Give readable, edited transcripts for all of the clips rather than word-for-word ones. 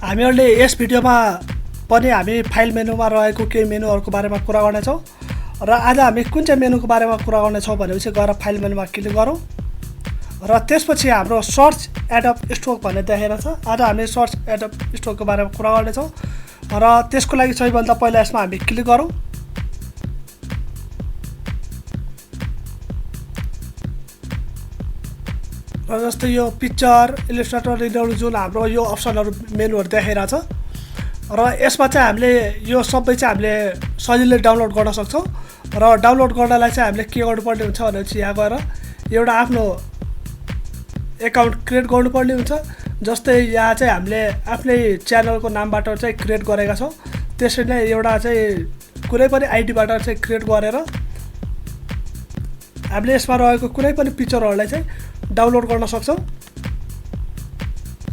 हामीहरूले यस भिडियोमा पनि हामी फाइल मेनुमा रहेको केही मेनुहरूको बारेमा कुरा गर्नेछौँ र आज हामी कुन चाहिँ मेनुको बारेमा कुरा गर्नेछौँ भनेपछि गएर फाइल मेनुमा क्लिक गरौँ र त्यसपछि हाम्रो सर्च एडोब स्टक भन्ने देखाइरहेको छ। आज हामी सर्च एडोब स्टकको बारेमा कुरा गर्नेछौँ र त्यसको लागि सबैभन्दा पहिला यसमा हामी क्लिक गरौँ। र जस्तै यो पिक्चर इलिस्ट्रेटर रिडर जुन हाम्रो यो अप्सनहरू मेनुहरू देखाइरहेछ र यसमा चाहिँ हामीले यो सबै चाहिँ हामीले सजिलै डाउनलोड गर्न सक्छौँ र डाउनलोड गर्नलाई चाहिँ हामीले के गर्नुपर्ने हुन्छ भनेपछि यहाँ गएर एउटा आफ्नो एकाउन्ट क्रिएट गर्नुपर्ने हुन्छ। जस्तै यहाँ चाहिँ हामीले आफ्नै च्यानलको नामबाट चाहिँ क्रिएट गरेका छौँ, त्यसरी नै एउटा चाहिँ कुनै पनि आइडीबाट चाहिँ क्रिएट गरेर हामीले यसमा रहेको कुनै पनि पिक्चरहरूलाई चाहिँ डाउनलोड गर्न सक्छौँ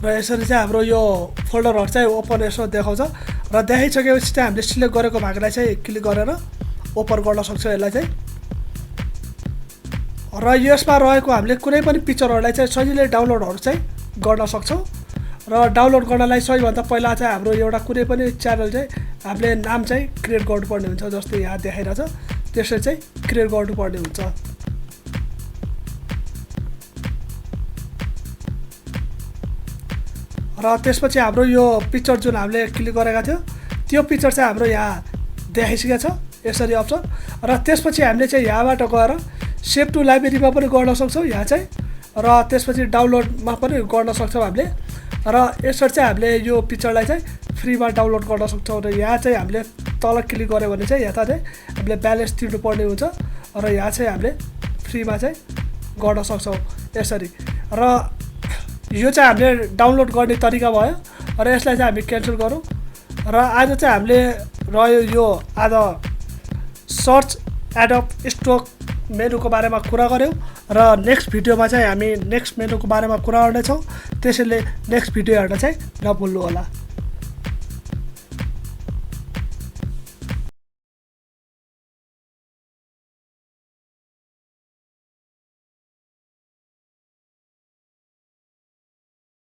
र यसरी चाहिँ हाम्रो यो फोल्डरहरू चाहिँ ओपन यसो देखाउँछ र देखाइसकेपछि चाहिँ हामीले सिलेक्ट गरेको भागलाई चाहिँ क्लिक गरेर ओपन गर्न सक्छौँ यसलाई चाहिँ। र यसमा रहेको हामीले कुनै पनि पिक्चरहरूलाई चाहिँ सजिलै डाउनलोडहरू चाहिँ गर्न सक्छौँ र डाउनलोड गर्नलाई सबैभन्दा पहिला चाहिँ हाम्रो एउटा कुनै पनि च्यानल चाहिँ हामीले नाम चाहिँ क्रिएट गर्नुपर्ने हुन्छ। जस्तै यहाँ देखाइरहेछ त्यसरी चाहिँ क्रिएट गर्नुपर्ने हुन्छ। र त्यसपछि हाम्रो यो पिक्चर जुन हामीले क्लिक गरेका थियो त्यो पिक्चर चाहिँ हाम्रो यहाँ देखाइसकेको छ यसरी अप्सन। र त्यसपछि हामीले चाहिँ यहाँबाट गएर सेभ टु लाइब्रेरीमा पनि गर्न सक्छौँ यहाँ चाहिँ, र त्यसपछि डाउनलोडमा पनि गर्न सक्छौँ हामीले। र यसरी चाहिँ हामीले यो पिक्चरलाई चाहिँ फ्रीमा डाउनलोड गर्न सक्छौँ र यहाँ चाहिँ हामीले तल क्लिक गऱ्यो भने चाहिँ यता चाहिँ हामीले ब्यालेन्स तिर्नुपर्ने हुन्छ र यहाँ चाहिँ हामीले फ्रीमा चाहिँ गर्न सक्छौँ यसरी। र यो चाहिँ हामीले डाउनलोड गर्ने तरिका भयो र यसलाई चाहिँ हामी क्यान्सल गरौँ। र आज चाहिँ हामीले रह्यो यो आज सर्च एडोब स्टक मेनुको बारेमा कुरा गऱ्यौँ र नेक्स्ट भिडियोमा चाहिँ हामी नेक्स्ट मेनुको बारेमा कुरा गर्नेछौँ। त्यसैले नेक्स्ट भिडियो हेर्न चाहिँ नभुल्नु होला।